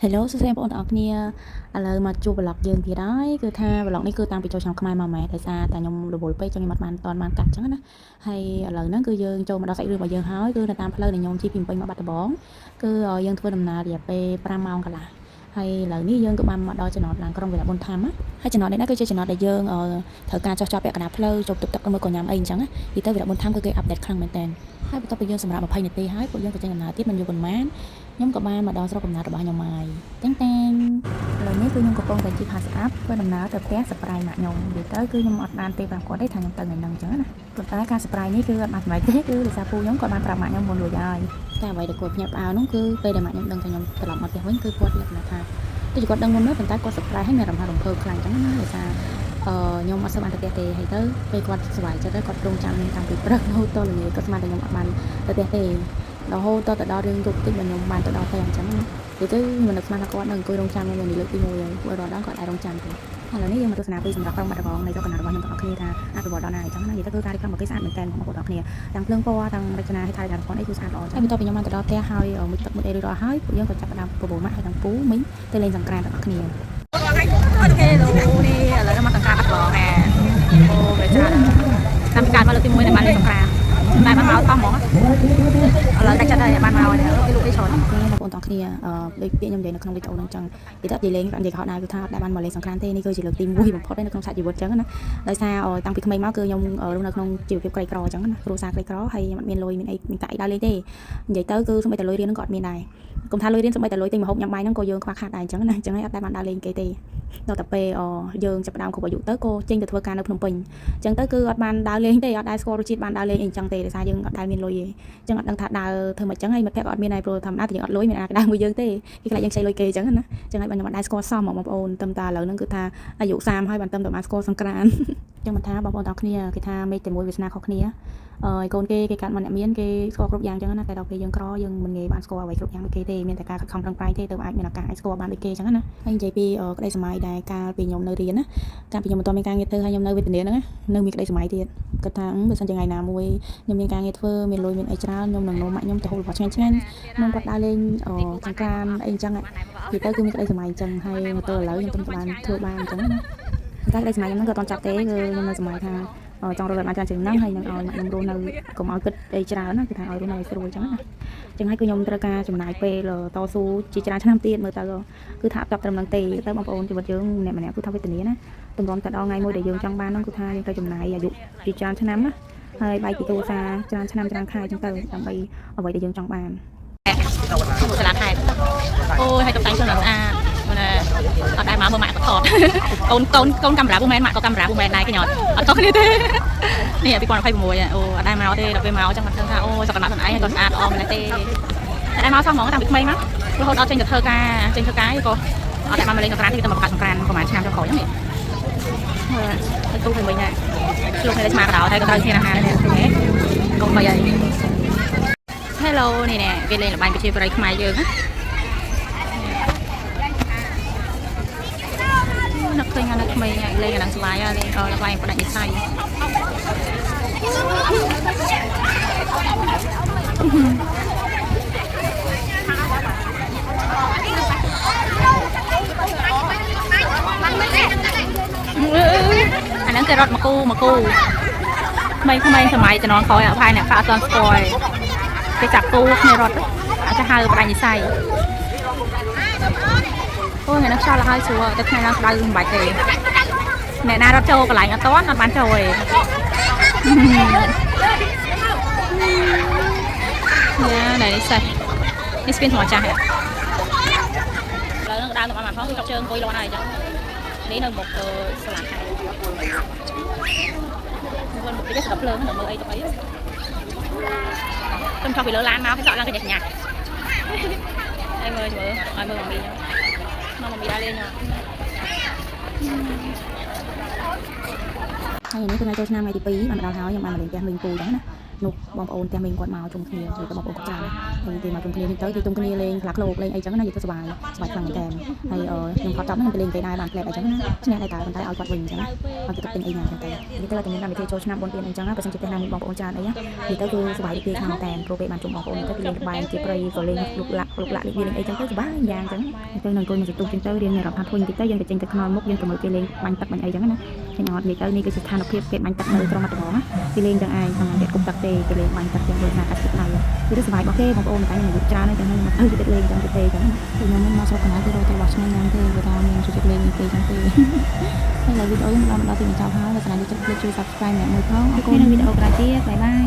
Hello សួស្តីបងប្អូនទាំងអស់គ្នាឥឡូវមកជួប vlog យើងទៀតហើយគឺថា vlog នេះគឺតាំងពីចូលឆ្នាំខ្មែរមកម៉ែដោយសារតែខ្ញុំរវល់ពេកចឹងខ្ញុំអត់បានកាត់ចឹងណាហើយឥឡូវហ្នឹងគឺយើងចូលមកដល់សាច់រឿងរបស់យើងហើយគឺនៅតាមផ្លូវដែលខ្ញុំជិះពីពេញមកបាត់ដំបងគឺយើងធ្វើដំណើររយៈពេល5ម៉ោងកន្លះហើយឥឡូវនេះយើងក៏បានមកដល់ចំណតឡានក្រុងវីរៈប៊ុនធម្មហើយចំណតនេះណាគឺជាចំណតដែលយើងត្រូវការចោះចតពាក់កណ្ដាលផ្លូវជប់ទឹកមើលកញ្ញាំអីអញ្ចឹងទីទៅវីរៈប៊ុនធម្មគឺគេអាប់ដេតខ្លាំងមែនតើហើយបន្ទាប់ពីយើងសម្រាប់20នាទីហើយពួកយើងក៏ចេញដំណើរទៀតមិនយូរប៉ុន្មានខ្ញុំក៏បានមកដល់ស្រុកកំណើតរបស់ខ្ញុំហើយតែងឥឡូវនេះគឺខ្ញុំកំពុងតែជិះ Pass Up ធ្វើដំណើរទៅផ្ទះ surprise ម៉ាក់ខ្ញុំនិយាយទៅគឺខ្ញុំអត់បានទេប្រាប់គាត់ទេថាខ្ញុំទៅថ្ងៃហ្នឹងអញ្ចឹងណាប៉ុន្តែការ surprise នេះគឺអត់បានសម្រេចទេគឺដោយសារពូខ្ញុំគាត់បានប្រាប់ម៉ាក់ខ្ញុំមុនរួចហើយតែអ្វីដែលគាត់ភ្ញាក់ផ្អើលនោះគឺពេលដែលម៉ាក់ខ្ញុំដឹងថាខ្ញុំត្រឡប់មកផ្ទះវិញគឺគាត់លក្ខណៈថាដូចគាត់ដឹងមុនមកប៉ុន្តែគាត់ surprise ឲ្យមានអារម្មណ៍រំភើបខ្លាំងអញ្ចឹងណាដោយសារខ្ញុំអត់សូវបានទៅផ្ទះទេហើយទៅពេលគាត់សុវ័យចិត្តគាត់ព្រមចាំខ្ញុំតាំងពីព្រឹករហូតដល់ល្ងាចគាត់ស្មានតែខ្ញុំអត់បានទៅផ្ទះទេរហូតទៅដល់រឿងយប់តិចមកខ្ញុំបានទៅដល់ផ្ទះអញ្ចឹងណានិយាយទៅខ្ញុំនឹកស្មានថាគាត់នៅអង្គុយរងចាំខ្ញុំលើកទី1ហើយព្រោះរាល់ដងគាត់អាចរងចាំទេឥឡូវនេះយើងមកទស្សនាពីសម្រាប់ក្រុងបាត់ដំបងនៃស្រុកកណ្ដាលរបស់ខ្ញុំទាំងអស់គ្នាថាអភិវឌ្ឍដល់ណាអញ្ចឹងណានិយាយទៅគឺការរៀបចំរបស់គេស្អាតមែនទែនបងប្អូនទាំងអស់គ្នាទាំងភ្លើងពណ៌ទាំងរចនាហេដ្ឋារចនាសម្ព័ន្ធអីគឺស្អាតល្អហើយបន្ទាប់ពីខ្ញុំបានទៅដល់ផ្ទះហើយមួយទឹកមួយអីរួចរាល់ហើយពួកយើងក៏ចាប់ផ្ដើមប្រមូលម៉ាក់ហើយទាំងពូមីងទៅលេងសង្ក្រាន្តទាំងអស់គ្នាអូខេលោកនេះឥឡូវមកសង្ក្រាន្តបាត់ដំបងហ่าអូប្រចាំតាមការមកលើកទី1ដែលបានលេងសង្ក្រាន្តតែបានមកតោះហ្មងឥឡូវតែចិត្តហើយបានមកហើយគេលោកនេះច្រើនបងប្អូនទាំងគ្នាដូចពាក្យខ្ញុំនិយាយនៅក្នុងវីដេអូហ្នឹងចឹងនិយាយទៅនិយាយលេងបាននិយាយខោដែរគឺថាតែបានមកលេងសង្ក្រាន្តទេនេះគឺជាលើកទី1បំផុតនៅក្នុងសាច់ជីវិតចឹងណាដោយសារតាំងពីក្មេងមកគឺខ្ញុំរស់នៅក្នុងជីវភាពក្រីក្រចឹងណាគ្រួសារក្រីក្រហើយខ្ញុំអត់មានលុយមានអីមានកាក់អីដើរលេងទេនិយាយទៅគឺសូម្បីតែលុយរៀនហ្នឹងក៏អត់មានដែរកុំថាលុយរៀនសូម្បីតែលុយទិញម្ហូបញ៉ាំបាយហ្នឹងក៏យើងខ្វះខាតដែរអញ្ចឹងណាអញ្ចឹងហើយអត់ដែលបានដើរលេងគេទេដល់តែពេលយើងចាប់ផ្ដើមគ្រប់អាយុទៅក៏ចេញទៅធ្វើការនៅភ្នំពេញអញ្ចឹងទៅគឺអត់បានដើរលេងទេអត់ដែលស្គាល់រសជាតិបានដើរលេងអីអញ្ចឹងទេដោយសារយើងអត់ដែលមានលុយទេអញ្ចឹងអត់ដឹងថាដើរធ្វើមិនអញ្ចឹងហើយមិត្តភក្តិក៏អត់មានដែរព្រោះធម្មតាតែយើងអត់លុយមានអាកណ្ដាលមួយយើងទេគេខ្លាចយើងខ្ចីលុយគេអញ្ចឹងណាអញ្ចឹងហើយខ្ញុំអត់ដែលស្គាល់សមបងប្អូនតែឥឡូវហ្នឹងគឺថាអាយុ30ហើយបានតែបានស្គាល់សង្ក្រាន្តអញ្ចឹងមិនថាបងប្អូនទាំងគ្នាគេថាមេឃតែមួយវាសនាខុសគ្នាកូនគេកាត់មកអ្នកមានគេស្គាល់គ្រប់យ៉ាងអញ្ចឹងណាតែដល់ពេលយើងក្រយើងមិនងាយបានស្គាល់អ្វីគ្រប់យ៉ាងដូចគេទេមានតែការខិតខំប្រឹងប្រែងទេទៅអាចមានឱកាសអាចស្គាល់បានដូចគេអញ្ចឹងណាហើយនិយាយពីក្តីសម័យដែលកាលពីខ្ញុំនៅរៀនណាកាលពីខ្ញុំមិនទាន់មានការងារធ្វើហើយខ្ញុំនៅវេទនាហ្នឹងណានៅមានក្តីសម័យទៀតគាត់ថាបើសិនជាថ្ងៃណាមួយខ្ញុំមានការងារធ្វើមានលុយមានអីច្រើនខ្ញុំនឹងនាំម៉ាក់ខ្ញុំទៅហូបរបស់ឆ្ងាញ់ខ្ញុំគាត់ដើរលេងសង្ក្រាន្តអីអញ្ចឹងនិយាយទៅគឺមានក្តីសម័យអញ្ចឹងហើយមកទៅឥឡូវខ្ញុំទៅបានធ្វើបានអញ្ចឹងណាតែក្តីសម័យខ្ញុំហ្នឹងក៏អត់ចាប់ទេគឺខ្ញុំនៅសម័យថាចង់រកបានច្រើនជាងហ្នឹងហើយនឹងឲ្យម៉ាក់ខ្ញុំរស់នៅកុំឲ្យគិតអីច្រើនណាគឺថាឲ្យរស់នៅឲ្យស្រួលអញ្ចឹងណាចឹងហើយគឺខ្ញុំត្រូវការចំណាយពេលតស៊ូជាច្រើនឆ្នាំទៀតមើលទៅគឺថាអត់ត្រឹមនឹងទេទៅបងប្អូនជីវិតយើងម្នាក់គឺថាវេទនាណាទម្រាំតែដល់ថ្ងៃមួយដែលយើងចង់បានហ្នឹងគឺថាយើងត្រូវចំណាយអាយុជាច្រើនឆ្នាំណាហើយបែកពីគ្រួសារច្រើនឆ្នាំច្រើនខែចឹងទៅដើម្បីអ្វីដែលយើងចង់បានក្នុងសាលាខេត្តអូយឲ្យតុបតែងខ្លួនស្អាតណាអត់ដែរមកមើលម៉ាក់ក៏ថតកូនកាមេរ៉ាពូមែនម៉ាក់ក៏កាមេរ៉ាពូមែនដែរគេញ៉ាំអត់ខុសគ្នាទេនេះ2026អូអត់ដែរមកទេដល់ពេលមកចឹងគាត់ថាអូសក្តានុពលខ្លួនឯងក៏ស្អាតល្អមែនទេតែមកសោះហ្មងតាំងពីក្មេងមករហូតដល់ចេញទៅធ្វើការក៏អត់តែមកលេងសង្ក្រាន្តទេតែមកប្រកាសសង្ក្រាន្តប្រហែលឆ្នាំចុងក្រោយហ្នឹងហើយទូទៅវិញដែរឆ្លុះតែស្មារតីតែក៏ត្រូវធានាអាហារដែរទេកុំបីអី Hello នេះណែគេលេងល្បែងប្រជាប្រិយខ្មែរយើងណានឹកឃើញអាក្មេងលេងអានឹងស្វាយលេងល្បែងបដិនិស្ស័យអានឹងគេរត់មកគូក្មេងសម័យតំណក្រោយអភ័យអ្នកប៉ាអត់ទាន់ស្គាល់គេចាប់គូគ្នារត់អាចទៅហៅបដិនិស្ស័យអូថ្ងៃនេះខ្យល់ឡើងហើយស្រួលតែថ្ងៃឡើងក្តៅមិនបាច់ទេអ្នកណារត់ចូលកន្លែងអត់បានចូលទេណែនេះសេះនេះស្ពានថ្មចាស់ឥឡូវនឹងដើរទៅបានមកផងគឺចុកជើងអង្គុយលាន់ហើយអញ្ចឹងនេះនៅមុខសាលាខេត្តមិនមុខគេស្ដាប់ភ្លើងនៅមើលអីទៅអីខ្ញុំចង់ពីលើឡានមកគេសក់ឡើងគេញ៉ាំហើយមើលឲ្យមើលមកមីដើរលេងហើយនេះគឺថ្ងៃចូលឆ្នាំថ្ងៃទី2បានមកដល់ហើយខ្ញុំបានមកលេងផ្ទះលេងពូអញ្ចឹងណា នោះបងប្អូនទាំងមីងគាត់មកជុំគ្នានិយាយទៅបងប្អូនគាត់ច្រើនហើយគេមកជុំគ្នាទៅគេជុំគ្នាលេងផ្លាក់លោកលេងអីចឹងណានិយាយទៅសុបាយខ្លាំងមែនតើហើយខ្ញុំខត់ចប់ហ្នឹងទៅលេងគេដែរបានផ្លែអីចឹងណាឈ្នះដែរតើប៉ុន្តែឲ្យគាត់វិញចឹងណាឲ្យគេទៅទិញអីញ៉ាំចឹងទៅនិយាយទៅតែមានកម្មវិធីចូលឆ្នាំបុណ្យទានអីចឹងណាបើសិនជាផ្ទះណាមានបងប្អូនច្រើនអីណានិយាយទៅគឺសុបាយរីករាយខ្លាំងមែនតើព្រោះពេលបានជុំបងប្អូនទៅគេលេងល្បែងជាប្រៃក៏លេងលោកលាក់លេងអីចឹងទៅសុបាយយ៉ាងចឹងទៅនឹងអង្គុយមកសន្ទុះចឹងទៅរៀងរាប់ថាធុញតិចទៅយើងទៅចេញទៅខ្នល់មុខយើងទៅមើលគេលេងបាញ់ទឹកបាញ់អីចឹងណាខ្ញុំអត់និយាយទៅនេះគឺជាស្ថានភាពគេបាញ់ទឹកនៅក្រុងបាត់ដំបងណាគេលេងទាំងឯងក្នុងតែគប់ទឹកទេគេលេងបាញ់ទឹកទាំងដូចណាកាត់ទឹកដៃគឺទៅសុបាយរបស់គេបងប្អូនតែខ្ញុំនិយាយច្រើនហើយចឹងហើយមកទៅគេលេងចឹងទេចឹងខ្ញុំមិនមកស្រុកកណ្ដាលគេរកទៅបោះឆ្ងាញ់ញ៉ាំទេគេថាមានជួយលេងនេះទេចឹងទេហើយឡើយវីដេអូខ្ញុំដល់ទីបញ្ចប់ហើយបើស្នាដៃជួយ Subscribe អ្នកមួយផងអរគុណនៅវីដេអូក្រោយទៀតបាយបាយ